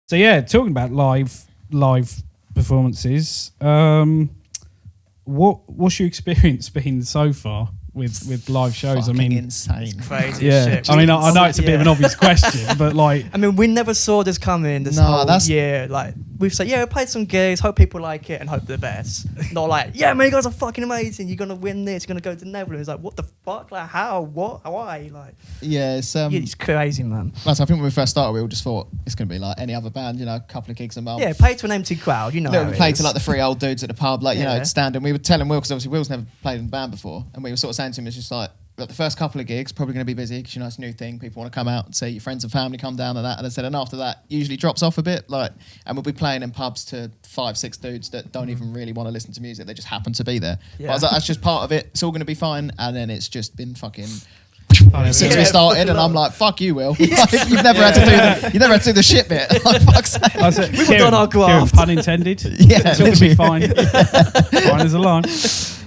So yeah, talking about live performances, what's your experience been so far with live shows? Fucking I mean, insane. It's crazy yeah. shit. I mean, I know it's a bit of an obvious question, but like, I mean, we never saw this coming this whole year. Like, we've said, yeah, we played some gigs, hope people like it and hope the best. Not like, yeah, man, you guys are fucking amazing. You're going to win this. You're going to go to the Netherlands. Like, what the fuck? Like, how? What? Why? Like, yeah, it's crazy, man. Plus, I think when we first started, we all just thought it's going to be like any other band, a couple of gigs a month. Yeah, play to an empty crowd, you know. We played to like the three old dudes at the pub, like, standing. We were telling Will, because obviously Will's never played in a band before, and we were sort of saying to him, it's just like, the first couple of gigs probably going to be busy because it's a new thing. People want to come out and see your friends and family come down and that. And I said, and after that, usually drops off a bit. Like, and we'll be playing in pubs to 5-6 dudes that don't even really want to listen to music. They just happen to be there. Yeah. But I was like, that's just part of it. It's all going to be fine. And then it's just been fucking since we started, and I'm like, fuck you, Will. Like, you've never had to do the shit bit. Like, fuck's sake. We've done our graft. Pun intended. Yeah, it's all going to be fine. Fine as a line.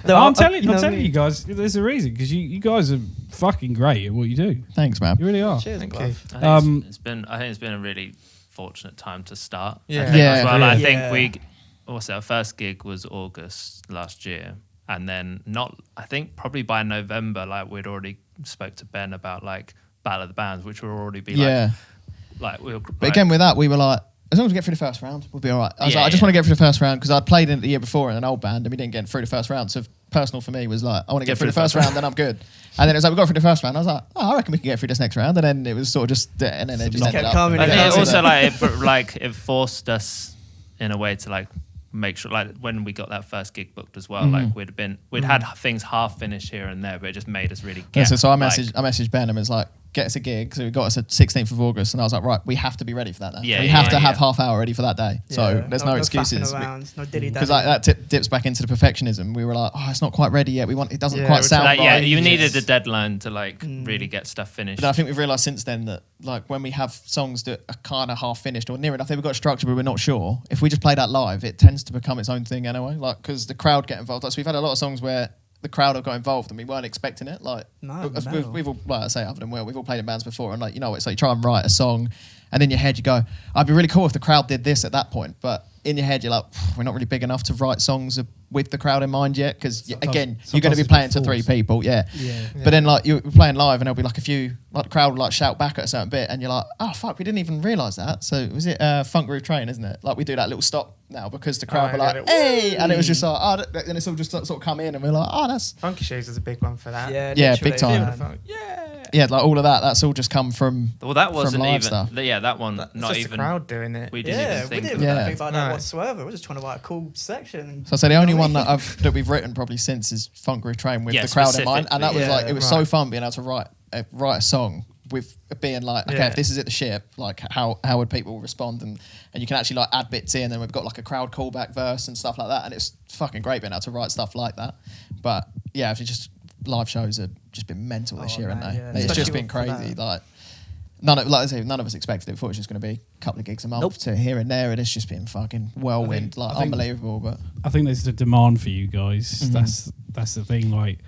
No, I'm telling you guys, there's a reason, because you guys are fucking great at what you do. Thanks, man. You really are. Cheers, Thank bro. you. I think it's been a really fortunate time to start. Yeah. As well. I Yeah. think our first gig was August last year, and then I think probably by November, like, we'd already spoke to Ben about like Battle of the Bands, which would already be like we were. But again, with that, we were like, as long as we get through the first round, we'll be all right. I was like, I just want to get through the first round, because I'd played in it the year before in an old band and we didn't get through the first round. So personal for me was like, I want to get through the first round, then I'm good. And then it was like, we got through the first round. I was like, I reckon we can get through this next round. And then it was sort of just, and then it just ended up. I think also it forced us in a way to like make sure, like, when we got that first gig booked as well, like we'd had things half finished here and there, but it just made us really get. So I messaged Ben and was like, get us a gig. So we got us at 16th of August, and I was like, right, we have to be ready for that day. We have to have half hour ready for that day. So there's no excuses. Because like, that dips back into the perfectionism. We were like, it's not quite ready yet. It doesn't quite sound right. Yeah, you needed a deadline to like really get stuff finished. But I think we've realised since then that like when we have songs that are kind of half finished or near enough, they've got a structure but we're not sure. If we just play that live, it tends to become its own thing anyway. Like, because the crowd get involved. Like, so we've had a lot of songs where the crowd have got involved and we weren't expecting it. Like, we've all, like I say, other than Will, we've all played in bands before, and like, it's like you try and write a song, and in your head you go, I'd be really cool if the crowd did this at that point, but in your head you're like, we're not really big enough to write songs with the crowd in mind yet, because again, you're going to be playing to 3 people, but then like you're playing live and there'll be like a few, like the crowd will like shout back at a certain bit and you're like, oh fuck, we didn't even realise that. So was it Funk Groove Train, isn't it? Like we do that little stop now because the crowd were like, hey, and it was just like, and it's all just sort of come in and we're like, that's Funky Shoes is a big one for that. Yeah, big time. Yeah, like all of that. That's all just come from. Well, that wasn't live even. Stuff. Yeah, that one. That's not just even the crowd doing it. We didn't even think. We didn't think about that whatsoever. We're just trying to write a cool section. So I say the only one that we've written probably since is Funk Groove Train with the crowd in mind, and that was like it was so fun being able to write a song with being like, okay, if this is at the ship, like how would people respond, and you can actually like add bits in, and we've got like a crowd callback verse and stuff like that, and it's fucking great being able to write stuff like that. But yeah, if you just live shows have just been mental this year, haven't they? Yeah, it's just been crazy. Like none of us expected it. Thought it was just going to be a couple of gigs a month to here and there, and it's just been fucking whirlwind, unbelievable. But I think there's a demand for you guys. That's the thing. Like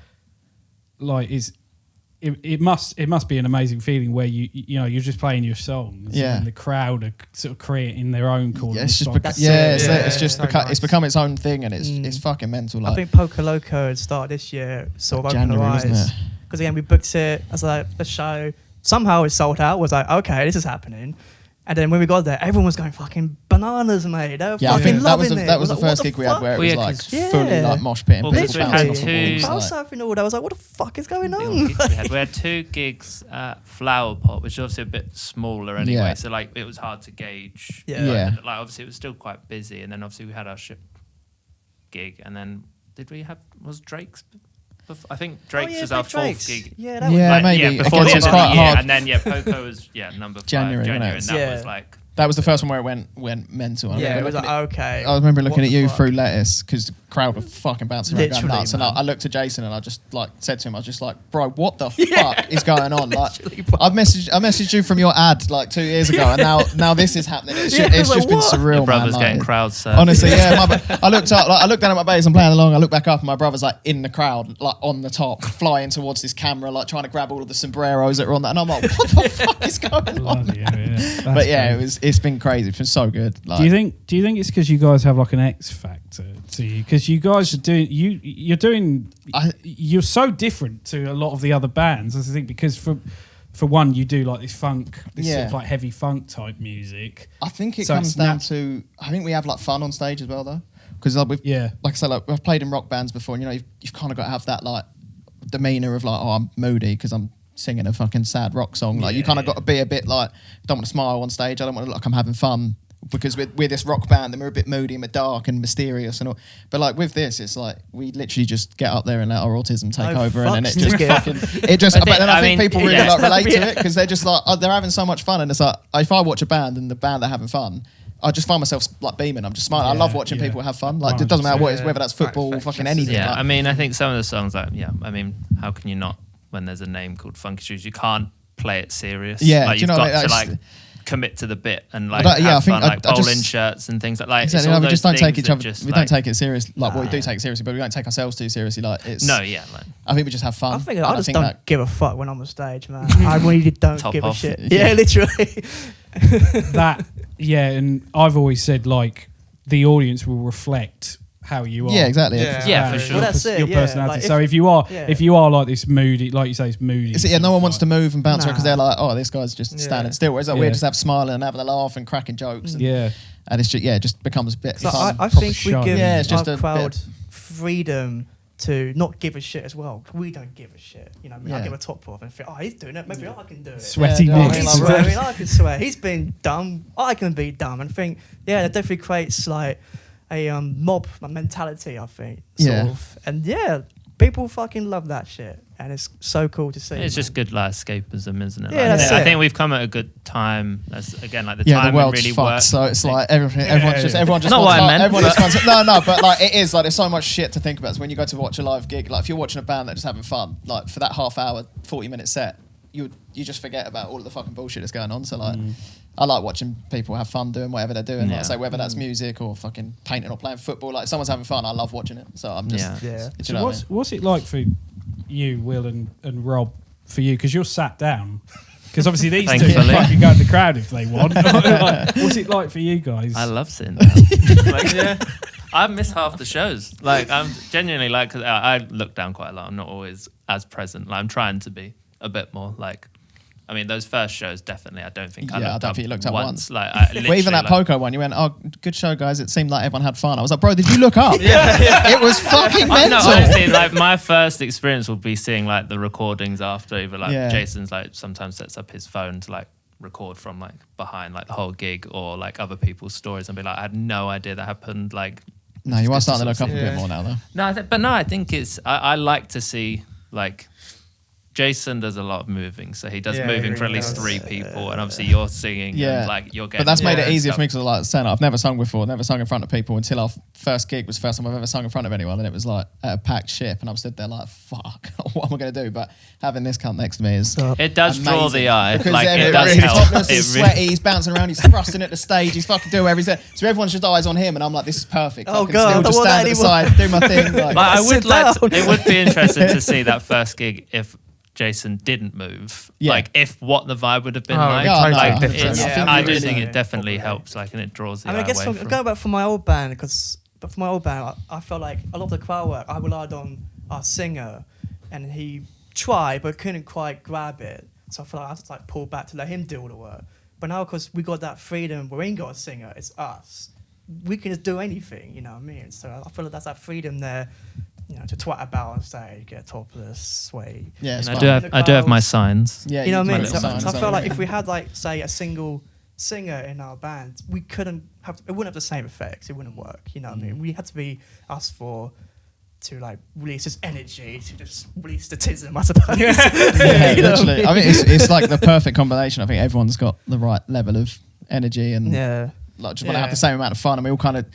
it must be an amazing feeling where you're just playing your songs, and the crowd are sort of creating their own call. It's become its own thing, and it's fucking mental. Like, I think Poker Loco had started this year, sort of opened our eyes, because again we booked it as like the show. Somehow it sold out. Was like, okay, this is happening. And then when we got there, everyone was going fucking bananas, mate. They were fucking loving it. That was the first gig we had where it was like fully like mosh pit and people bouncing off the walls. I was surfing all day. I was like, what the fuck is going on? We had 2 gigs at Flower Pot, which is obviously a bit smaller anyway. So like it was hard to gauge. Like obviously it was still quite busy, and then obviously we had our ship gig, and then was Drake's? I think Drake's was our 4th gig. Yeah, that was maybe. Before the end of the year, and then Poco was number 5, January, and that was like. That was the first one where it went mental. It was like, okay. I remember looking at you through Lettuce, because crowd were fucking bouncing around going nuts. And I looked at Jason and I just like said to him, I was just like, bro, what the fuck is going on? Like, I messaged you from your ad like 2 years ago, and now this is happening. It's just been surreal. Your brother's getting crowd surfed. Honestly, yeah. I looked down at my bass, I'm playing along. I look back up, and my brother's like in the crowd, like on the top, flying towards this camera, like trying to grab all of the sombreros that are on that. And I'm like, what the fuck is going on? But yeah, it's been crazy. It's been so good. Like, do you think it's because you guys have like an X factor to you? Because you guys are doing you're so different to a lot of the other bands. I think because for one, you do like this funk, sort of like heavy funk type music. I think it comes down to, I think we have like fun on stage as well though. Because like like I said, like I've played in rock bands before, and you know, you've kind of got to have that like demeanor of like, oh, I'm moody because I'm singing a fucking sad rock song. Like you kind of got to be a bit like, I don't want to smile on stage. I don't want to look like I'm having fun. Because we're this rock band and we're a bit moody and we're dark and mysterious and all. But like with this, it's like we literally just get up there and let our autism take over, and then it just fucking I think people really like relate to it because they're just like they're having so much fun, and it's like if I watch a band and the band are having fun, I just find myself like beaming. I'm just smiling. I love watching people have fun. Like it doesn't matter what it is, whether that's football or fucking anything. Yeah, like, I mean, I think some of the songs like I mean, how can you not when there's a name called Funky Shoes? You can't play it serious. Yeah, like, you've got to like commit to the bit and like have fun, like bowling shirts and things like exactly, we just don't take each other. We don't take it serious. Like we do take it seriously, but we don't take ourselves too seriously. Like it's like, I think we just have fun. I just don't give a fuck when I'm on stage, man. I really don't give a shit. Yeah, literally. And I've always said like the audience will reflect how you are. Yeah, exactly. Yeah, for sure. Well, that's it. Your personality. Like so if you are like this moody, like you say, it's moody. No one wants to move and bounce around because they're like, oh, this guy's just standing still. Whereas like, we're just smiling and having a laugh and cracking jokes. And, and it's just just becomes a bit. So fun. I think we give our crowd freedom to not give a shit as well. We don't give a shit. You know, I give a top off and think, oh, he's doing it. Maybe I can do it. Sweaty Nick. He's swearing. I can swear. He's been dumb. I can be dumb. And think, that definitely creates like a mob mentality, I think. Sort of. And people fucking love that shit. And it's so cool to see. It's just good like escapism, isn't it? Yeah, like, that's I it. think we've come at a good time. That's again like the the time world's really fucked, works. so it's like everyone just not wants what I meant. Everyone just wants no, but like it is like there's so much shit to think about. So when you go to watch a live gig, like if you're watching a band that's just having fun, like for that half hour, 40-minute set, you just forget about all of the fucking bullshit that's going on. So like I like watching people have fun doing whatever they're doing. Like I say, whether that's music or fucking painting or playing football, like if someone's having fun, I love watching it. So I'm just So what's it like for you, Will and Rob, for you? Because you're sat down. Because obviously these two can fucking go in the crowd if they want. Like, what's it like for you guys? I love sitting down. I miss half the shows. Like I'm genuinely like, cause I look down quite a lot. I'm not always as present. Like I'm trying to be a bit more. Like, I mean, those first shows definitely. I don't think I think you looked up once. Like, well, even that Poco one, you went, "Oh, good show, guys." It seemed like everyone had fun. I was like, "Bro, did you look up?" It was fucking mental. No, honestly, like my first experience will be seeing like the recordings after. Either like Jason's like sometimes sets up his phone to like record from like behind like the whole gig, or like other people's stories, and be like, I had no idea that happened. Like, no, you are starting to look up a bit more now, though. No, I think it's. I like to see like. Jason does a lot of moving, so he does moving for at least 3 people, and obviously you're singing, and like you're getting. But that's made it easier for me because, like, saying I've never sung before, never sung in front of people until our first gig was the first time I've ever sung in front of anyone, and it was like at a packed ship, and I'm stood there like, fuck, what am I going to do? But having this cunt next to me is it does amazing. Draw the eye, because like it does really help. Topless, he's sweaty, he's bouncing around, he's thrusting at the stage, he's fucking doing everything. So everyone's just eyes on him, and I'm like, this is perfect. Oh I can God, still just stand at the side, do my thing. Like, I would like. It would be interesting to see that first gig if Jason didn't move, like if what the vibe would have been like. I do think it definitely helps, like, and it draws the eye away. I guess going back from my old band, because for my old band, I felt like a lot of the crowd work, I relied on our singer, and he tried but couldn't quite grab it. So I feel like I had to like pull back to let him do all the work. But now, because we got that freedom, we ain't got a singer, it's us. We can just do anything, you know what I mean? So I feel like that's that freedom there. You know, to twat about and say, get topless, sway. Yeah, I do have my signs. Yeah, you know what I mean. So signs, I felt like if we had like say a single singer in our band, we couldn't have. It wouldn't have the same effect. It wouldn't work. You know what I mean? We had to be us four to like release this energy, to just release statism, I suppose. Literally. I mean, it's like the perfect combination. I think everyone's got the right level of energy and like just want to have the same amount of fun, and we all kind of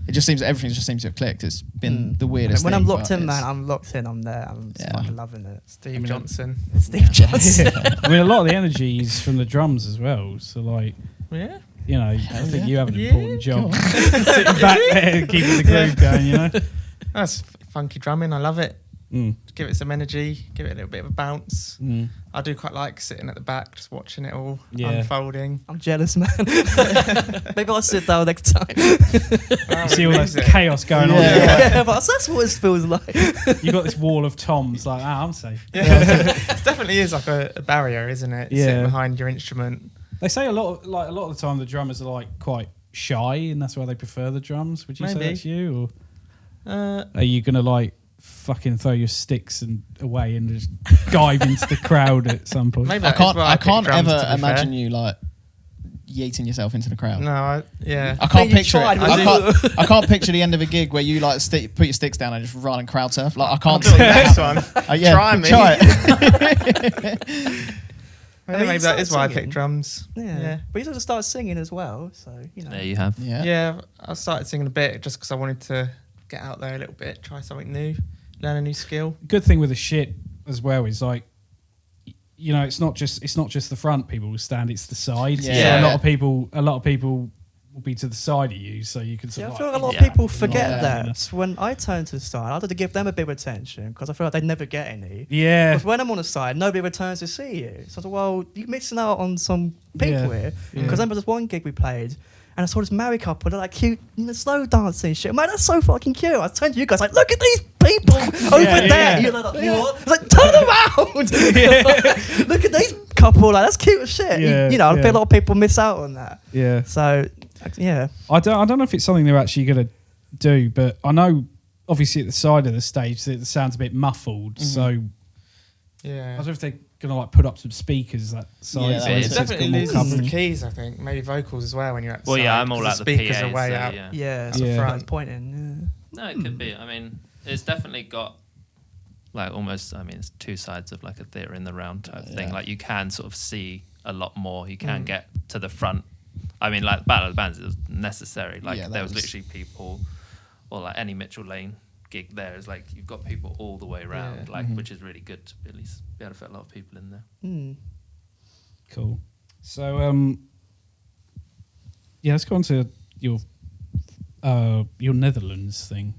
it just seems everything just seems to have clicked. It's been the weirdest. When thing, I'm locked in, man, I'm locked in. I'm there. I'm fucking loving it. Steve Johnson. Steve Johnson. I mean, a lot of the energy is from the drums as well. So like, you know, I think you have an important job sitting back there and keeping the groove going. You know, that's funky drumming. I love it. Give it some energy, give it a little bit of a bounce. I do quite like sitting at the back, just watching it all unfolding. I'm jealous, man. Maybe I'll sit down next time. See all that chaos going on. Yeah, but that's what it feels like. You got this wall of toms, like, I'm safe. It definitely is like a barrier, isn't it? Yeah. Sitting behind your instrument. They say a lot of the time the drummers are like quite shy, and that's why they prefer the drums. Would you say that's you, or are you gonna like fucking throw your sticks away and just dive into the crowd at some point? Maybe I can't ever imagine you like yeeting yourself into the crowd. No, I can't picture it. I can't picture the end of a gig where you like put your sticks down and just run and crowd surf. Like I can't see that one. Try it. Maybe that is why I picked drums. Yeah. But you sort of started singing as well, so you know. There you have. Yeah, I started singing a bit just because I wanted to get out there a little bit, try something new, learn a new skill. Good thing with the shit as well is like, you know, it's not just the front people will stand, it's the sides. Yeah. So a lot of people will be to the side of you, so you can sort of I feel like like, a lot of people forget that when I turn to the side, I have to give them a bit of attention because I feel like they never get any. Yeah. Because when I'm on the side, nobody returns to see you. So I thought, well, you're missing out on some people here. Because I remember this one gig we played, and I saw this married couple, they're like cute, slow dancing shit. Man, that's so fucking cute. I turned to you guys like, look at these people over there. You're like, what? I was like, turn around. Look at these couple, like that's cute as shit. You know, I feel a lot of people miss out on that. Yeah. So, yeah. I don't know if it's something they're actually going to do, but I know obviously at the side of the stage that it sounds a bit muffled. So I don't know if they're going to like put up some speakers that side. Yeah, it definitely loses the keys, I think. Maybe vocals as well when you're at the side. I'm all at the speakers PA, are way so, out. Yeah, the front. Pointing. No, it could be. I mean, it's definitely got like almost, I mean, it's two sides of like a theatre in the round type thing. Like you can sort of see a lot more. You can get to the front. I mean, like Battle of the Bands, it was necessary. Like there was literally people, or like any Mitchell Lane gig there is like you've got people all the way around, like which is really good to at least be able to fit a lot of people in there. Cool. So let's go on to your Netherlands thing.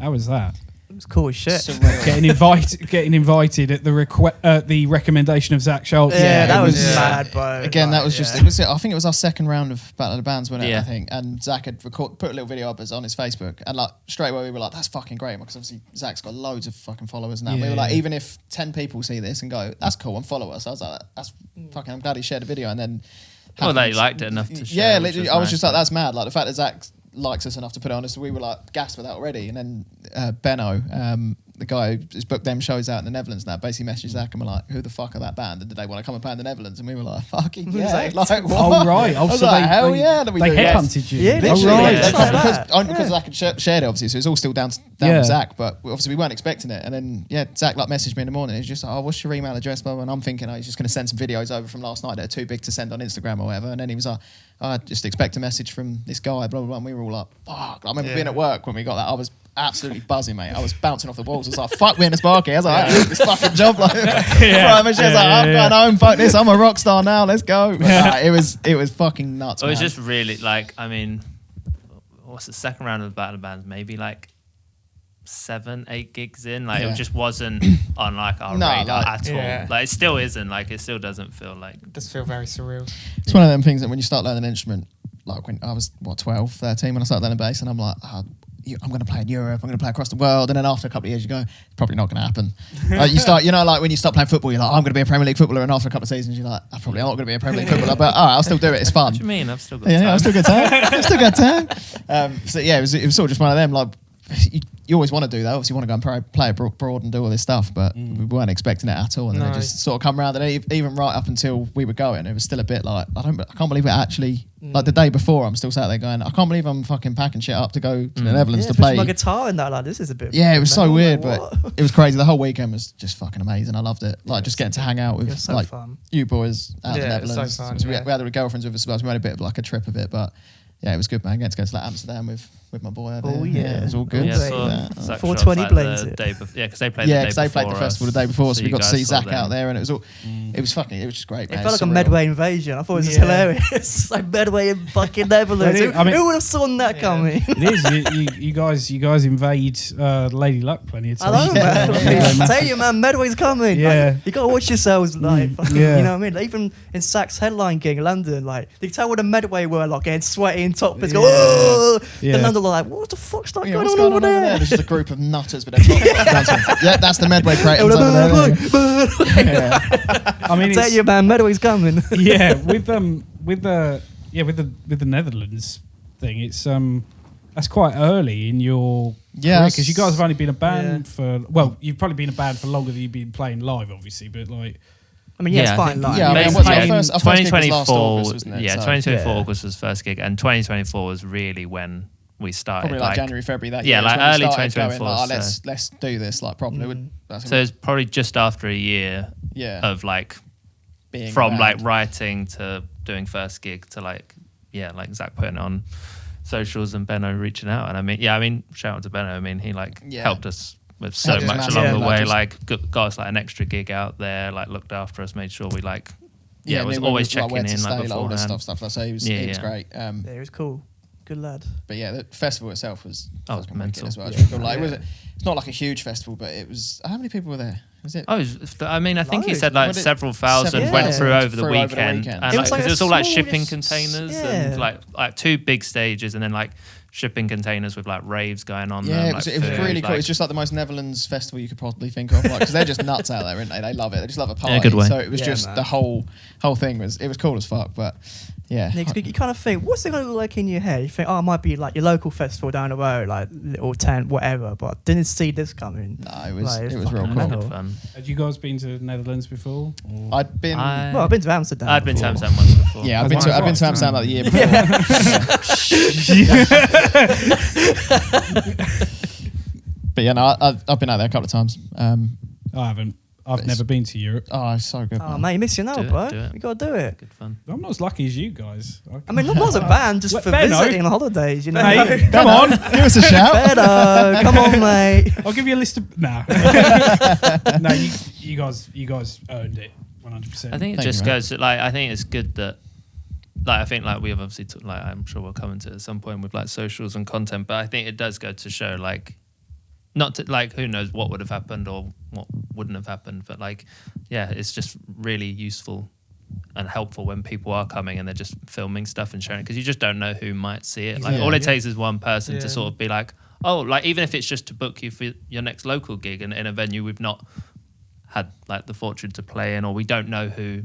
How was that? It was cool as shit. Getting invited at the recommendation of Zach Schultz. Yeah, that was mad, bro. Again, that was just. I think it was our second round of Battle of the Bands, wasn't it? I think, and Zach had put a little video up on his Facebook, and like straight away we were like, "That's fucking great," because obviously Zach's got loads of fucking followers now. We were like, even if 10 people see this and go, "That's cool," and follow us, I was like, "That's fucking." I'm glad he shared a video, and then. Well, they liked it enough to share. Yeah, literally, I was just like, "That's mad!" Like the fact that Zach likes us enough to put it on us, we were like gassed with that already. And then Benno, the guy who's booked them shows out in the Netherlands now, basically messaged Zach and we're like, who the fuck are that band? And did they want to come and play in the Netherlands? And we were like, fucking yeah. Like, what? Oh, right. I was like, hell yeah. They headhunted you. Yeah, literally. Because Zach had shared it, obviously, so it's all still down with Zach, but obviously we weren't expecting it. And then, Zach like messaged me in the morning. He's just like, oh, what's your email address? And I'm thinking, he's just going to send some videos over from last night that are too big to send on Instagram or whatever. And then he was like, I just expect a message from this guy, blah, blah, blah. And we were all like, fuck. I remember being at work when we got that. I was absolutely buzzing, mate. I was bouncing off the walls. I was like, fuck me in the Sparky. I was like, I need this fucking job. Like, I'm going home, fuck this. I'm a rock star now. Let's go. But, it was fucking nuts. It was just really like, I mean, what's the second round of the Battle of Bands? Maybe like 7-8 gigs in. Like it just wasn't on like our radar at all. Like it still isn't. Like it still doesn't feel like. It does feel very surreal. It's one of them things that when you start learning an instrument, like when I was 12, 13 when I started learning bass, and I'm like, I'm going to play in Europe, I'm going to play across the world, and then after a couple of years you go, it's probably not going to happen. You start, like when you start playing football, you're like, I'm going to be a Premier League footballer, and after a couple of seasons you're like, I'm probably not going to be a Premier League footballer, but I'll still do it, it's fun. What do you mean? I've still got time. Yeah, I've still got time. I've still got time. So yeah, it was sort of just one of them, like, you always want to do that. Obviously, you want to go and play abroad and do all this stuff, but we weren't expecting it at all. And then it just sort of come around. And even right up until we were going, it was still a bit like I can't believe it actually. Like the day before, I'm still sat there going, I can't believe I'm fucking packing shit up to go to the Netherlands to play. My guitar and that, like this is a bit. Yeah, it was so weird, but it was crazy. The whole weekend was just fucking amazing. I loved it. Like just getting to hang out with you boys out in the Netherlands. So fun, we had the girlfriends with us, so we made a bit of like a trip of it, but. it was good, man. Getting to go to like Amsterdam with my boy. Oh yeah, it was all good. Yeah, Zach 420 blames the it. day before. Yeah, because they played. They played the festival the day before, so we got to see Zach them. out there, and it was just great. It man. felt like a surreal. Medway invasion. I thought it was just hilarious. It's like Medway in fucking Netherlands. Who would have seen that coming? It is. You guys invade Lady Luck plenty of times. I know, man. I tell you, man, Medway's coming. Yeah. Like, you gotta watch yourselves live. You know what I mean? Like, even in Zach's headline gig in London, like you can tell where the Medway were, like getting sweaty and topless. Go, oh! Yeah. The London were like, what the fuck's that going What's on going over on there? over there? There's just a group of nutters with their Yeah, that's the Medway Cratons over there. I mean, I tell you, man, Medway's coming. Yeah, with the Netherlands thing, it's that's quite early in your career because you guys have only been a band for you've probably been a band for longer than you've been playing live, obviously, but like. I mean, it's fine. Like, yeah, I mean, what's our first gig was last 2024. August, wasn't it? Yeah, So- 2024 August was first gig, and 2024 was really when we started. Probably like January, February that yeah, year. like That's when we early started going, 2024. like, let's do this like properly. So it's probably just after a year of like being from around. like writing to doing first gig to like Zach putting it on socials and Benno reaching out. And I mean shout out to Benno. I mean he helped us with so Helped us much massively. along the way. Just- like got us like an extra gig out there. Like looked after us, made sure we like was knew always where checking where to in stay, like all beforehand. this stuff. Like, so he was great. yeah, it was cool. Good lad. But yeah, the festival itself was was fucking mental. wicked as well. It's really cool. Like, it's not like a huge festival, but it was. How many people were there? Was it? I mean, I think he Loads. said like What did- several thousand several went thousand through over the through over the weekend. weekend. And It was like it a was all like small- shipping containers and yeah. like two big stages and then like shipping containers with like raves going on. Yeah, there, it was really cool. It's just like the most Netherlands festival you could possibly think of, because they're just nuts out there, aren't they? They love it. They just love a party. good way. So it was just man. the whole thing was cool as fuck. But yeah, You kind of think, what's it going to look like in your head? You think, it might be like your local festival down the road, like little tent, whatever. But didn't see this coming. no, it was Like, real fucking cool. mental. fun. Had you guys been to the Netherlands before? I'd been. Well, I've been to Amsterdam. I'd been to before. Amsterdam once before. Yeah, I've That's been to right. Amsterdam like the year before. But yeah, no, I've been out there a couple of times. I haven't. I've never been to Europe. Oh, it's so good. Oh, man. mate, you're missing out, Do it, bro. do it. You got to do it. Good fun. I'm not as lucky as you guys. I mean, not as a band, just for Benno. visiting holidays, you know. Mate, come on. Give us a shout. Benno, come on, mate. I'll give you a list of. Nah. No, you guys earned it 100%. I think it Thank just you, man. goes to, like, I think it's good that, like, I think like we have obviously like I'm sure we'll come into it at some point with like socials and content, but I think it does go to show like, not to like who knows what would have happened or what wouldn't have happened, but like, yeah, it's just really useful and helpful when people are coming and they're just filming stuff and sharing, because you just don't know who might see it. Like all it takes is one person to sort of be like, oh, like even if it's just to book you for your next local gig and in a venue we've not had like the fortune to play in, or we don't know who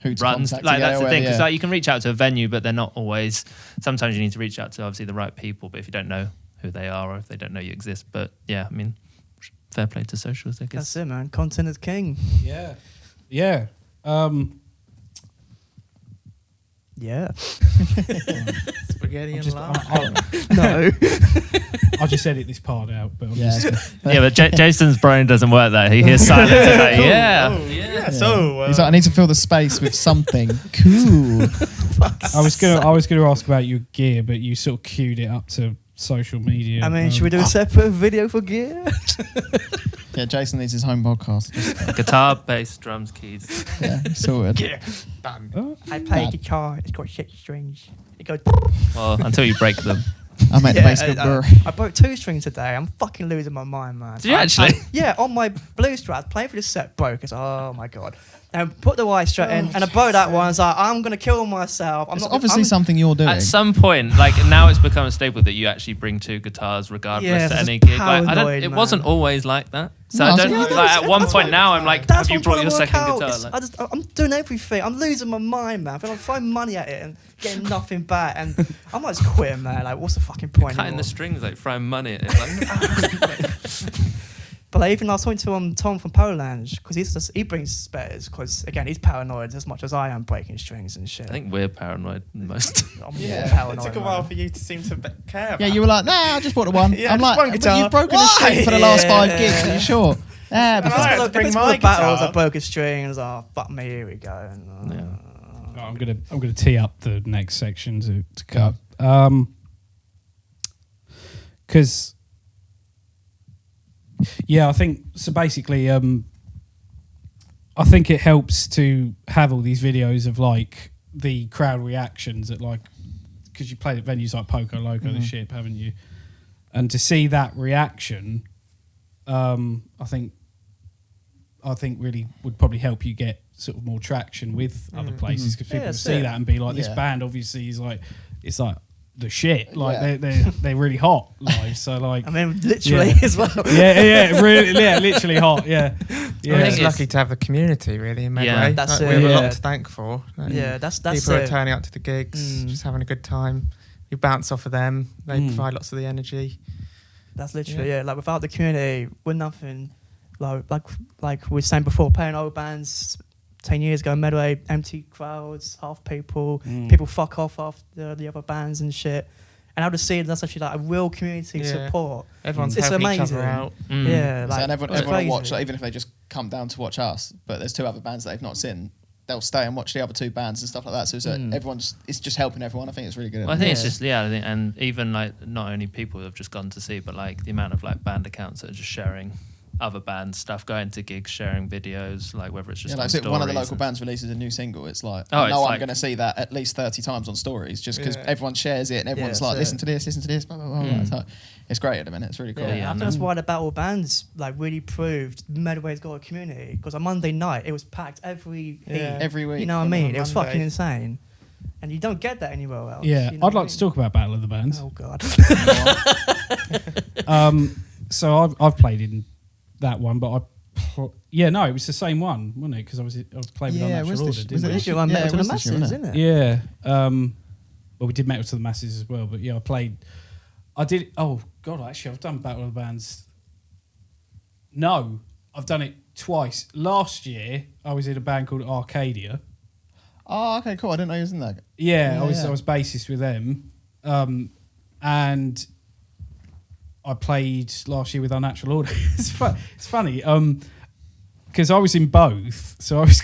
Who to runs. contact Like to get that's the away, thing, because yeah. like you can reach out to a venue, but they're not always. Sometimes you need to reach out to obviously the right people, but if you don't know who they are or if they don't know you exist, but yeah, I mean, fair play to socials, I guess. That's it, man. Content is king. Yeah. Yeah. Yeah. Spaghetti and lard. No. I'll just edit this part out. But I'm Yeah, just, Yeah, but Jason's brain doesn't work that. He hears silence. He's like, yeah. Yeah. So He's like, I need to fill the space with something cool. I was gonna ask about your gear, but you sort of queued it up to social media. I mean, should we do a separate video for gear? Yeah, Jason needs his home podcast. Just, Guitar, bass, drums, keys. yeah, sorted. done. I play Bad. guitar. It's got 6 strings. It goes. Well, until you break them. I made the bass go brr. I broke 2 strings today. I'm fucking losing my mind, man. Did you actually? Yeah, on my blues track, playing for the set, broke. It's oh my god. And put the Oyster in, and I broke that one. I was like, I'm gonna kill myself. It's obviously something you're doing. At some point, like now it's become a staple that you actually bring 2 guitars regardless Yeah, to it's any just gig. Like, paranoid, it man. wasn't always like that. So No, I don't yeah, like at one point now I'm like, have That's you what brought I'm your trying to second work out. guitar? It's- Like, I'm doing everything. I'm losing my mind, man. I feel like I'm throwing money at it and getting nothing back. And I might just quit, man. Like, what's the fucking point? cutting anymore? the strings, like throwing money at it. Like, But like, even I was talking to Tom from Poland because he brings spares because again he's paranoid as much as I am breaking strings and shit. I think we're paranoid most. I'm Yeah, more paranoid. it took a man. while for you to seem to care. Yeah, about you were like, nah, I just bought the one. Yeah, I'm just like, one but guitar. you've broken a string for the last 5 gigs. Are you sure? Yeah, If I it's had for to the- bring if it's my for the battles, guitar. I broke a string. I was like, oh, fuck me, here we go. And, Yeah. I'm gonna tee up the next section to cut. Because I think so. Basically, I think it helps to have all these videos of like the crowd reactions at like, because you played at venues like Poco Loco, the Ship, haven't you? And to see that reaction, I think really would probably help you get sort of more traction with other places, because people see that and be like, this band obviously is like, it's like the shit, like they're really hot live. So like, I mean, literally as well. really, literally hot. Yeah. I think it's lucky to have a community, really, in Medway. That's like, it. We have a lot to thank for. That's people are turning up to the gigs, just having a good time. You bounce off of them. They provide lots of the energy. That's literally like without the community, we're nothing. Like we were saying before, playing old bands 10 years ago, Medway, empty crowds, half people, people fuck off after the other bands and shit. And I would see that's actually like a real community support. Everyone's it's helping amazing. each other out. Yeah, and everyone will watch, like, even if they just come down to watch us, but there's two other bands that they've not seen, they'll stay and watch the other two bands and stuff like that. So it's just helping everyone. I think it's really good. Well, I think it's just I think, and even like not only people who have just gone to see, but like the amount of like band accounts that are just sharing other bands stuff, going to gigs, sharing videos, like whether it's just like one of the local bands releases a new single, it's like I'm going to see that at least 30 times on stories, just because everyone shares it and everyone's like, listen to this, blah, blah, blah, blah. It's great at the minute. It's really cool. I think that's why the battle bands like really proved Medway's got a community, because on Monday night it was packed every week. You know what I mean? It was fucking insane. And you don't get that anywhere else. Yeah, you know I'd like to talk about Battle of the Bands. Oh God. So I've played in that one, but it was the same one, wasn't it? Because I was playing with Unnatural Order. Was it Metal to the Masses, isn't it? Yeah. Well, we did Metal to the Masses as well, but yeah, I did. Oh God, actually, I've done Battle of the Bands. No, I've done it twice. Last year, I was in a band called Arcadia. Oh, okay, cool. I didn't know you was in that. Yeah, I was bassist with them, and I played last year with Unnatural Order. It's funny, because I was in both, so I was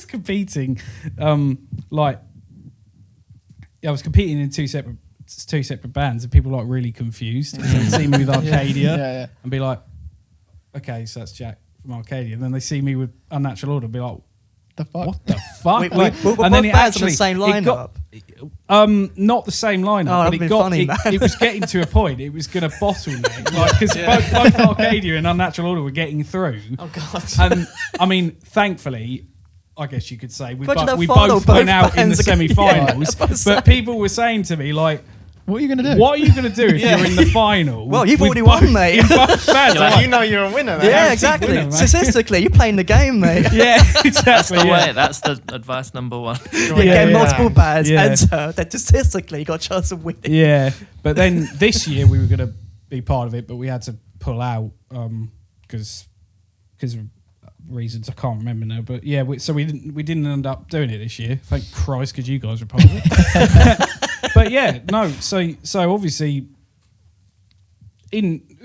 competing, I was competing in two separate bands, and people were like really confused. So they see me with Arcadia and be like, okay, so that's Jack from Arcadia, and then they see me with Unnatural Order and be like, what the fuck? And then it actually on the same lineup. Not the same lineup, but it was getting to a point. It was going to bottleneck, because both Arcadia and Unnatural Order were getting through. Oh God! And I mean, thankfully, I guess you could say we both went out in the semi-finals. But people were saying to me like, what are you going to do? What are you going to do if you're in the final? Well, you've already won, mate. In both bands. You know you're a winner. Yeah, exactly. Winner, statistically, you're playing the game, mate. Yeah, exactly. That's the advice number one. Get multiple bands, enter. Then statistically, you got a chance of winning. Yeah, but then this year we were going to be part of it, but we had to pull out because of reasons I can't remember now. But yeah, so we didn't end up doing it this year. Thank Christ, because you guys were part of it. But yeah, no. So obviously,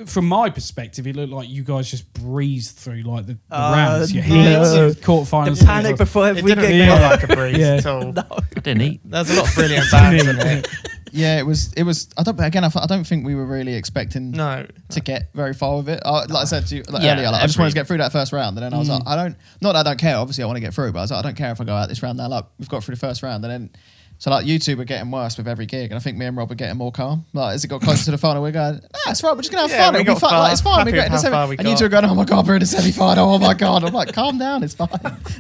from my perspective, it looked like you guys just breezed through like the rounds, your heats, quarterfinals. The panic before every game. It didn't feel like a breeze at all. No. I didn't eat. There's a lot of brilliant bands in it. Yeah, it was. I don't think we were really expecting to get very far with it. Like I said to you earlier, I just wanted to get through that first round, and then I was like, not that I don't care. Obviously, I want to get through, but I was like, I don't care if I go out this round now. Like we've got through the first round, and then. So like you two were getting worse with every gig, and I think me and Rob were getting more calm. Like as it got closer to the final, we're going, it's right, we're just gonna have fun. It'll be fun. Like, it's fine. We're getting to semi. And you two are going, oh my God, we're in the semi-final. Oh my God. I'm like, calm down, it's fine.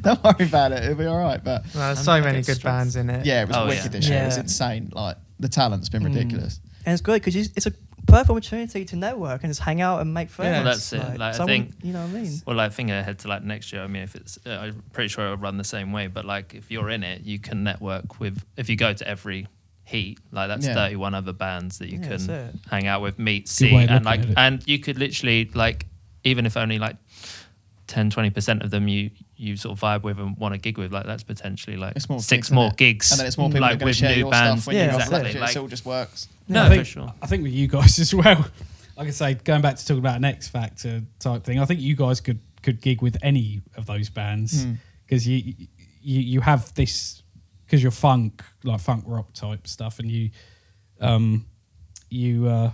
Don't worry about it. It'll be all right. But there's so many good bands in it. Yeah, it was wicked this year. It was insane. Like the talent's been ridiculous. And it's great because it's a perfect opportunity to network and just hang out and make friends. Yeah, well, that's it. Like, I think, you know what I mean? Well, I think ahead to like next year. I mean, if it's, I'm pretty sure it'll run the same way. But like, if you're in it, you can network with. If you go to every heat, like that's 31 other bands that you can hang out with, meet, see, and you could literally like, even if only like 10-20% of them you sort of vibe with and want to gig with, like that's potentially like 6 more gigs, and then it's more people like with share new your bands. Stuff when you exactly. Like, it all just works. No, for sure. I think with you guys as well, like I say, going back to talking about an X Factor type thing, I think you guys could gig with any of those bands because you have this, because you're funk rock type stuff, and you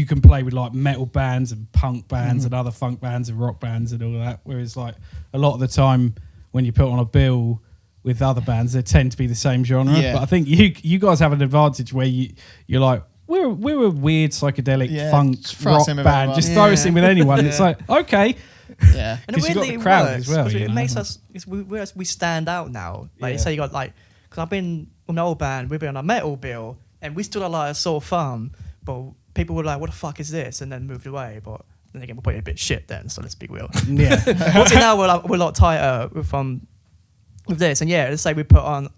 can play with like metal bands and punk bands and other funk bands and rock bands and all that. Whereas like a lot of the time when you put on a bill with other bands, they tend to be the same genre. Yeah. But I think you guys have an advantage where you're like, we're a weird psychedelic funk rock band. Just throw us in with anyone. It's like, okay. Yeah. Because you've got the crowd as well. It makes us, we stand out now. Like, say you got like, because I've been on an old band, we've been on a metal bill, and we still are like a sore thumb, but people were like, what the fuck is this? And then moved away. But then again, we're probably a bit shit then, so let's be real. Yeah. Obviously now we're a lot tighter with this. And yeah, let's say we put on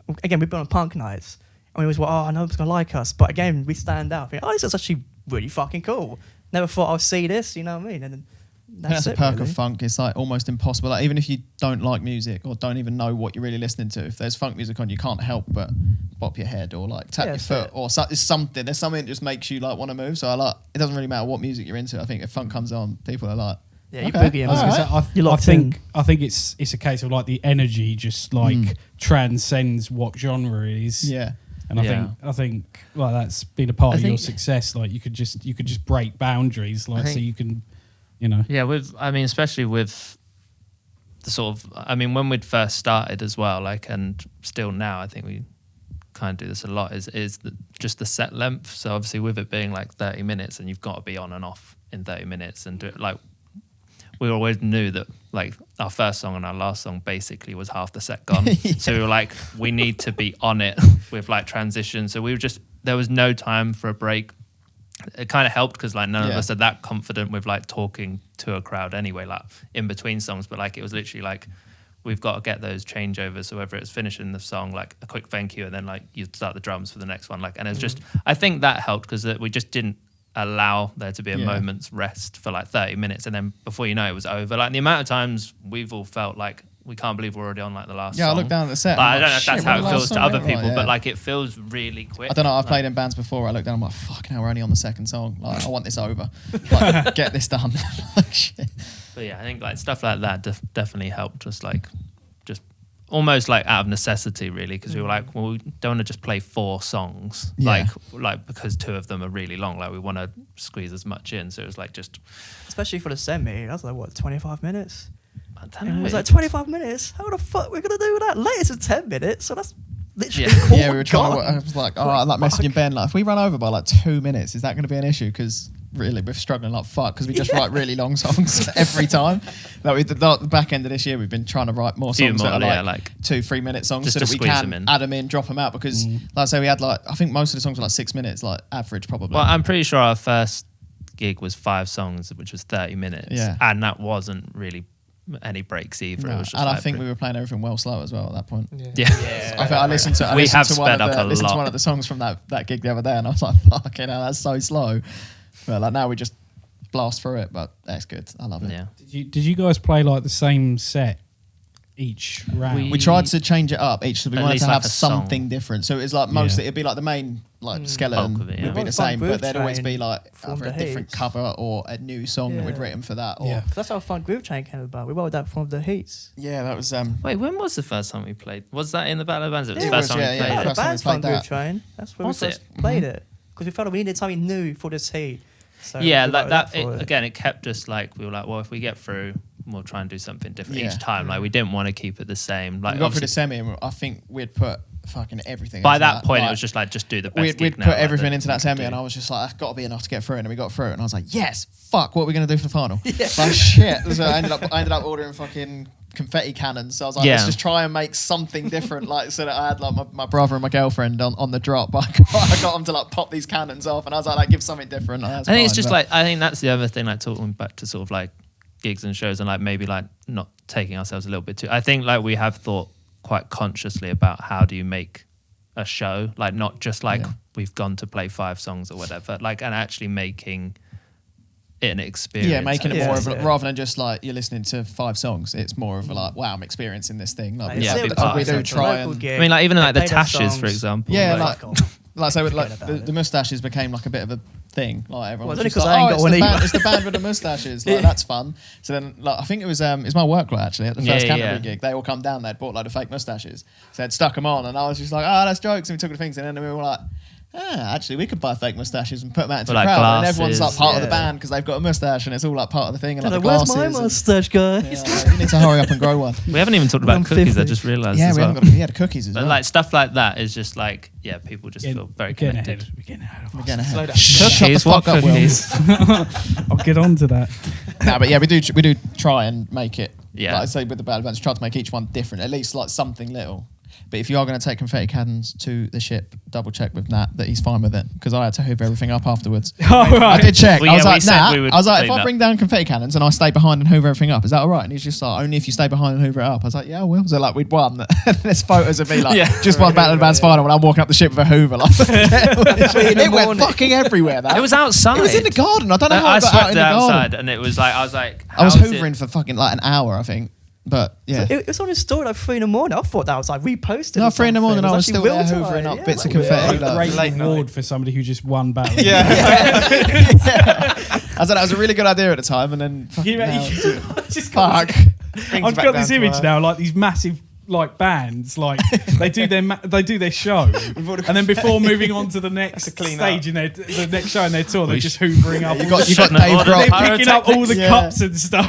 punk nights. And we was like, oh, I know it's going to like us. But again, we stand out. Think, oh, this is actually really fucking cool. Never thought I'd see this, you know what I mean? And then that's a perk of funk. It's like almost impossible. Like even if you don't like music or don't even know what you're really listening to, if there's funk music on, you can't help but bop your head or like tap your foot or there's something that just makes you like want to move. So it doesn't really matter what music you're into. I think if funk comes on, people are like, yeah, okay. You boogie. I think it's a case of like the energy just like transcends what genre it is. Yeah. And I think like that's been a part of your success. Like you could just break boundaries, like so you can, you know. Yeah, especially with the sort of, when we'd first started as well, like, and still now, I think we kind of do this a lot. Is just the set length. So obviously, with it being like 30 minutes, and you've got to be on and off in 30 minutes, and do it like. We always knew that like our first song and our last song basically was half the set gone. So we were like, we need to be on it with like transition. So there was no time for a break. It kind of helped because like none of us are that confident with like talking to a crowd anyway, like in between songs. But like it was literally like, we've got to get those changeovers. So whether it's finishing the song, like a quick thank you, and then like you start the drums for the next one. Like, and it's just, I think that helped because we just didn't allow there to be a moment's rest for like 30 minutes, and then before you know it was over. Like the amount of times we've all felt like we can't believe we're already on like the last song. I look down at the set. Like, I don't know if that's how it feels to other people, but like it feels really quick. I don't know, I've played in bands before, I look down, I'm like, fucking hell, we're only on the second song. Like, I want this over. Like, get this done. Like, shit. But yeah, I think like stuff like that definitely helped, just almost like out of necessity really, because we were like, well, we don't want to just play 4 songs like because 2 of them are really long, like we want to squeeze as much in. So it was like just, especially for the semi, that's like what, 25 minutes? I don't know. It was like 25 minutes. How the fuck we're gonna do that? Latest is 10 minutes, so that's literally we were trying to, I was like, I'm like messaging Ben, like if we run over by like 2 minutes, is that going to be an issue? Because really we're struggling like fuck, because we just write really long songs every time. Like the back end of this year, we've been trying to write more songs that are like 2-3 minute songs, so that we can add them in, drop them out. Because like I say, we had like, I think most of the songs were like 6 minutes, like average probably. Well, I'm pretty sure our first gig was 5 songs, which was 30 minutes, and that wasn't really any breaks either. No. It was just and I think we were playing everything well slow as well at that point. Yeah. I listened to one of the songs from that gig the other day, and I was like, fucking hell, that's so slow. But like now we just blast through it, but that's good. I love it. Yeah. Did you guys play like the same set each round? We tried to change it up each, so we wanted to have like something song. different. So it was like mostly it'd be like the main like skeleton would be the same, but there'd always be like either a different cover or a new song that we'd written for that. Or that's how Funk Groove Train came about. We wrote that from the Heats. Yeah, that was. Wait, when was the first time we played? Was that in the Battle of Bands? It was the first time we played it. The band's Funk Groove Train. That's where we first played it, because we felt like we needed something new for this heat. So like that. It kept us like, we were like, well, if we get through, we'll try and do something different each time. Like we didn't want to keep it the same. Like we got through the semi, and I think we'd put fucking everything. By that point, it was just like, just do the best. We'd put everything into that semi, and I was just like, that's got to be enough to get through. And then we got through it, and I was like, yes, fuck, what are we gonna do for the final? Like shit. So I ended up ordering fucking confetti cannons. So I was like, let's just try and make something different. Like, so that I had like my brother and my girlfriend on the drop. I got them to like pop these cannons off, and I was like, give something different. I think it's just like, I think that's the other thing, like talking back to sort of like gigs and shows, and like maybe like not taking ourselves a little bit too. I think like we have thought quite consciously about how do you make a show, like not just like we've gone to play 5 songs or whatever, like, and actually making it an experience. Yeah, making it more of a, rather than just like you're listening to 5 songs, it's more of a like, wow, I'm experiencing this thing. Like, we do try and I mean, like even like the Tashes, for example. Yeah, like say with like the Mustaches became like a bit of a thing. Like everyone Well, was it's just only 'cause I ain't got one either. it's the band with the moustaches. Like that's fun. So then, like I think it was my work lot actually at the first Canterbury gig. They all come down. They'd bought like the fake moustaches. So they'd stuck them on, and I was just like, that's jokes. And we took the things, and then we were like, actually, we could buy fake moustaches and put them out into the like crowd, glasses, and everyone's like part of the band because they've got a moustache, and it's all like part of the thing. And like the Where's glasses. my moustache, guys? Yeah, you need to hurry up and grow one. We haven't even talked about I'm cookies. I 50. just realised. Yeah, as we well. haven't got the cookies as But well. like stuff like that is just like people just feel very connected. We're getting ahead of We're us. getting ahead. Cookies, what cookies? I'll get on to that. No, but yeah, we do try and make it. Yeah. Like I say with the bad bands, try to make each one different, at least like something little. But if you are going to take confetti cannons to the ship, double check with Nat that he's fine with it, because I had to hoover everything up afterwards. I did check. Well, I was yeah, we like, said Nat, we would I was like, if clean I up. bring down confetti cannons and I stay behind and hoover everything up, is that all right? And he's just like, only if you stay behind and hoover it up. I was like, yeah, I will. So like, we'd won. There's photos of me like just one Battle of the Bands final when I'm walking up the ship with a hoover. Like, it went fucking everywhere. That It was outside. It was in the garden. I don't know how I it got swept out it in the garden. outside, and it was like I was I was how is hoovering it? for fucking like an hour, I think. But yeah. It was on his story like 3 a.m. I thought that was like reposted. No, or 3 a.m. something. I was It still actually there real hoovering time. up bits of like, confetti. A Like, great reward for somebody who just won battle. yeah. I said that was a really good idea at the time, and then fucking now, I've fuck. got this image now, like these massive like bands, like they do their show, and then before moving on to the next stage in the next show in their tour, they're just hoovering up. You got Dave they're Grohl. picking up all the cups and stuff.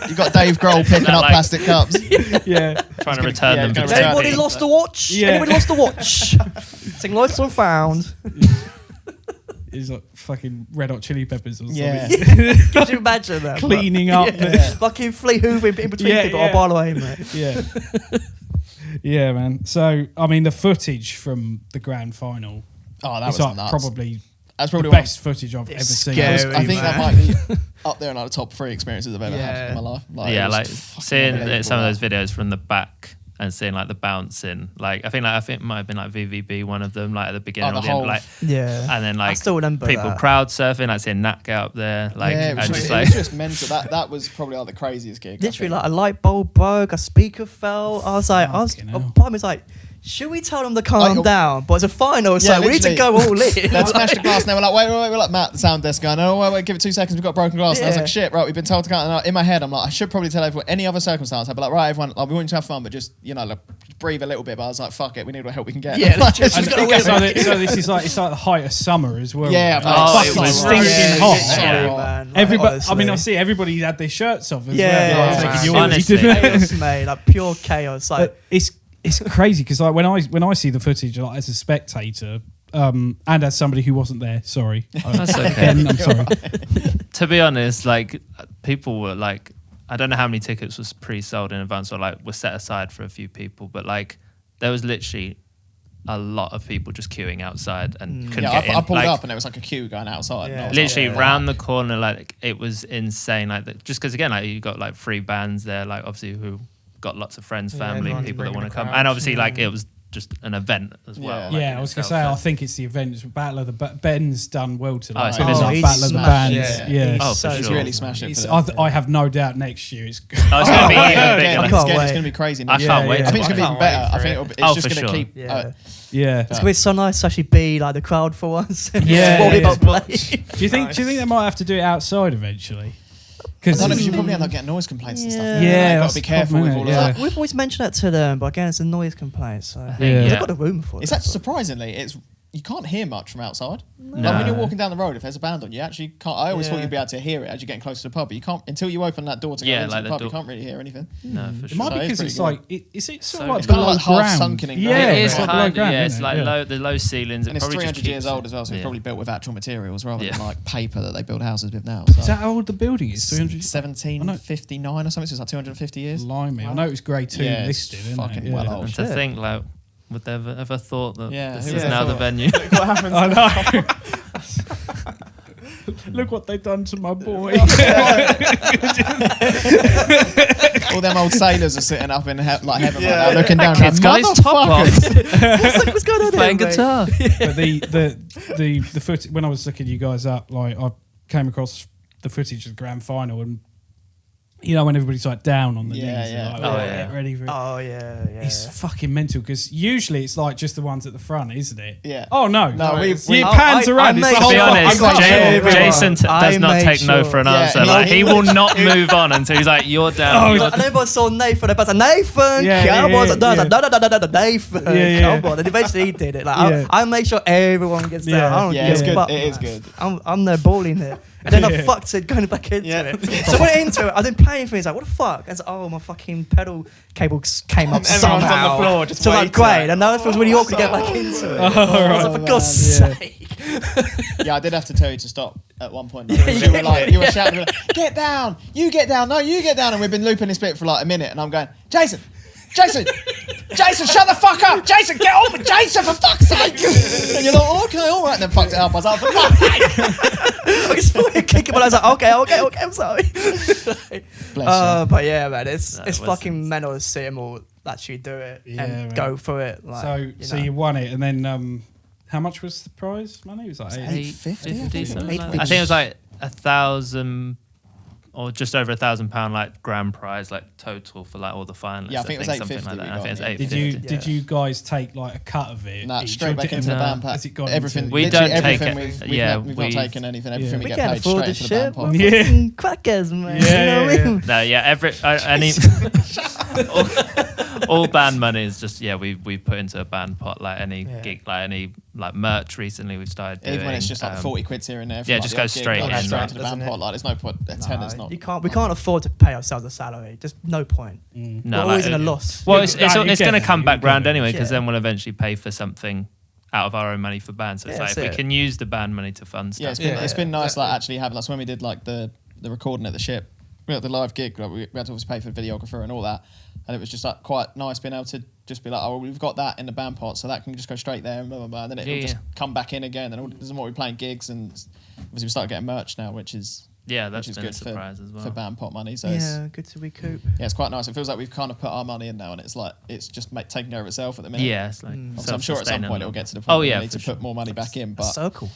You got Dave Grohl picking up like- plastic cups. Yeah, Trying to return them. gonna to return Anybody it. lost a watch? Yeah. Anybody lost a watch? Sing lost or found. it's like fucking Red Hot Chili Peppers or something. Yeah. Could you imagine that? Cleaning up. Fucking flea hoovering in between people. Yeah. Oh, by the way, mate. Yeah. Yeah, man. So, I mean, the footage from the grand final, Oh, that it's was like nuts. probably That's the probably best footage I've ever seen. scary. I think that might be up there in like the top 3 experiences I've ever had in my life. Yeah, it was like fucking seeing unbelievable, some of that. those videos from the back and seeing like the bouncing. Like I think it might have been like VVB one of them, like at the beginning Oh, or the the end, whole- like Yeah. and then I like still remember people that. crowd surfing, like seeing Nat get up there, like Yeah, and it just was like just mental. That was probably like the craziest gig. I Literally, think. like a light bulb broke, a speaker fell. I was like, Fucking hell. part of me was like, should we tell them to calm Like, down? But it's a final, so Yeah, we need to go all in. They'd smashed the glass and they were like, wait, we're like Matt, the sound desk going, oh, wait, give it 2 seconds, we've got broken glass. And I was Yeah. like, shit, right, we've been told to count. And in my head, I'm like, I should probably tell everyone, any other circumstance, I'd be like, right, everyone, like, we want you to have fun, but just, like, breathe a little bit. But I was like, fuck it, we need all the help we can get. Yeah, Like, just it's gotta just- So this is like, it's like the height of summer as well. Yeah, right? man. Oh, Fucking it was stinking yeah, hot. yeah. Sorry, man. Like, Everybody, I mean, honestly. I see everybody had their shirts off as Yeah, well. yeah, Like, man. you Honestly. chaos, mate, like pure chaos. Like, But it's crazy because like when I see the footage like as a spectator and as somebody who wasn't there, sorry, That's okay. Again, I'm sorry. to be honest, like people were like, I don't know how many tickets was pre-sold in advance or like were set aside for a few people, but like there was literally a lot of people just queuing outside and couldn't Yeah, get in. I pulled Like, up and there was like a queue going outside. And I was literally like, round the corner, like it was insane. Like just because again, like you got like 3 bands there, like obviously who got lots of friends, Yeah, family, everyone's people that bringing want to a come, crowd. and obviously like it was just an event as well. Yeah. like, Yeah, in I was gonna itself, say so- I think it's the event. It's Battle of the Ben's done well tonight. it's It's been like he's Battle of the smashed Bands. it. Yeah, Oh, so for He's sure. really smashed it. It's, For them. I have no doubt next year it's. Oh, it's gonna be even Yeah, bigger. I I'm can't scared wait. it's going to be crazy. I next can't year. wait. I think it's going to be even I can't better. wait I for think it. it's Oh, just for going to sure. keep. Yeah. Yeah. It's gonna be so nice to actually be like the crowd for once. Yeah, While yeah. people play. Do you think they might have to do it outside eventually? I don't know, because you probably end up getting noise complaints and stuff. Yeah. Yeah, You've got that's to be the careful with problem, all innit? of Yeah. that. We've always mentioned that to them, but again, it's a noise complaint. So Yeah. they've got a room for it. It's that surprisingly, you can't hear much from outside. No. Like when you're walking down the road, if there's a band on, you actually can't. I always thought Yeah. you'd be able to hear it as you're getting closer to the pub, but you can't until you open that door to go Yeah, into like the the pub. You door. can't really hear anything. No, for It sure. might So be it's because pretty it's good. like is it sort of like It's kinda below like half ground? sunken in Yeah, ground. It it's is like below kind, ground. yeah, isn't it's it? like Yeah. low, the low ceilings. And It it's probably 300 just years keeps old as well, so it's yeah. probably built with actual materials rather than Yeah. like paper that they build houses with now. Is that how old the building is? 300. 1759 or something? So it's like 250 years. Blimey. I know it was grade 2 Yeah, it's listed, isn't fucking it? well Yeah. old. And to think, like, would they ever thought that Yeah, this who is would now have the thought? venue? What happens? I know. Look what they've done to my boy. All them old sailors are sitting up in heaven like Yeah. that, looking down. Kids, going, guys, top off. What's going on Playing there, mate? guitar. But the footage, when I was looking you guys up, like I came across the footage of the grand final, and you know, when everybody's like down on the knees, yeah. like, yeah. get ready for it. Oh yeah. It's fucking mental because usually it's like just the ones at the front, isn't it? Yeah. Oh no, we pans around. It's the To whole be honest, front. Jason does not take no for an answer. Like he will not move on until he's like, "You're down." I never saw Nathan. I was like, Nathan, come on, Nathan, come on. And eventually he did it. Like I make sure everyone gets down. I don't it's give a good. fuck, It is man. good. I'm there balling it. And then I fucked it going back into it. So I went into it. I didn't play anything. It's like, what the fuck? And so, my fucking pedal cable came up Everyone's somehow. on the floor, just so like, waiting. great. And now it feels really awkward to get back into it. I was like, for God's sake. Yeah, I did have to tell you to stop at one point. You were shouting, like, get down, you get down, no, you get down. And we've been looping this bit for like a minute. And I'm going, Jason, shut the fuck up. Jason, get on with Jason, for fuck's sake. And you're like, okay, all right. And then fucked it up. I was like, for fuck's sake. I just thought he'd kick him, but I was like, okay, I'm sorry. Bless you. But yeah, man, it's was fucking mental to see them all actually do it and go for it. Like, So you won it, and then how much was the prize money? It was like $850, something like that. I think it was like 1,000 or just over £1,000 like grand prize, like total for like all the finalists. Yeah, I think it was something like $850 that. I think it was we got, $850. Did you guys take like a cut of it? Nah, each, straight or back did- into the band pack. Has it gone Everything. into- We literally don't take everything it. We've not taken anything. Everything we we get can't paid afford straight this into the band shit. pot. We're Yeah. fucking crackers, man. Yeah, You know what I mean? No, all band money is just we put into a band pot like any gig, like any like merch. Recently we've started doing. Even when it's just like 40 quid here and there. Yeah, just goes straight in, Straight right? into the band pot. Like there's no point. A tenner's not. We can't afford to pay ourselves a salary. Just no point. No, We're always in a loss. Well, You it's get going to that, come you back get round it. anyway, because Yeah. then we'll eventually pay for something out of our own money for bands. So it's Yeah, like if that's we it. can use the band money to fund stuff. It's been nice, like actually having. That's when we did like the recording at the ship. We had the live gig. Like, we had to obviously pay for the videographer and all that, and it was just like quite nice being able to just be like, oh, well, we've got that in the band pot, so that can just go straight there and blah blah blah. And then it'll just come back in again. And there's more we're playing gigs, and obviously we started getting merch now, which is that's been good a surprise as well. for band pot money. So Good to recoup. it's quite nice. It feels like we've kind of put our money in now, and it's like it's just taking care of itself at the minute. Yeah, it's like So I'm sure at some point it'll get to the point Oh, where yeah, we need to for put more money back in. But Circle.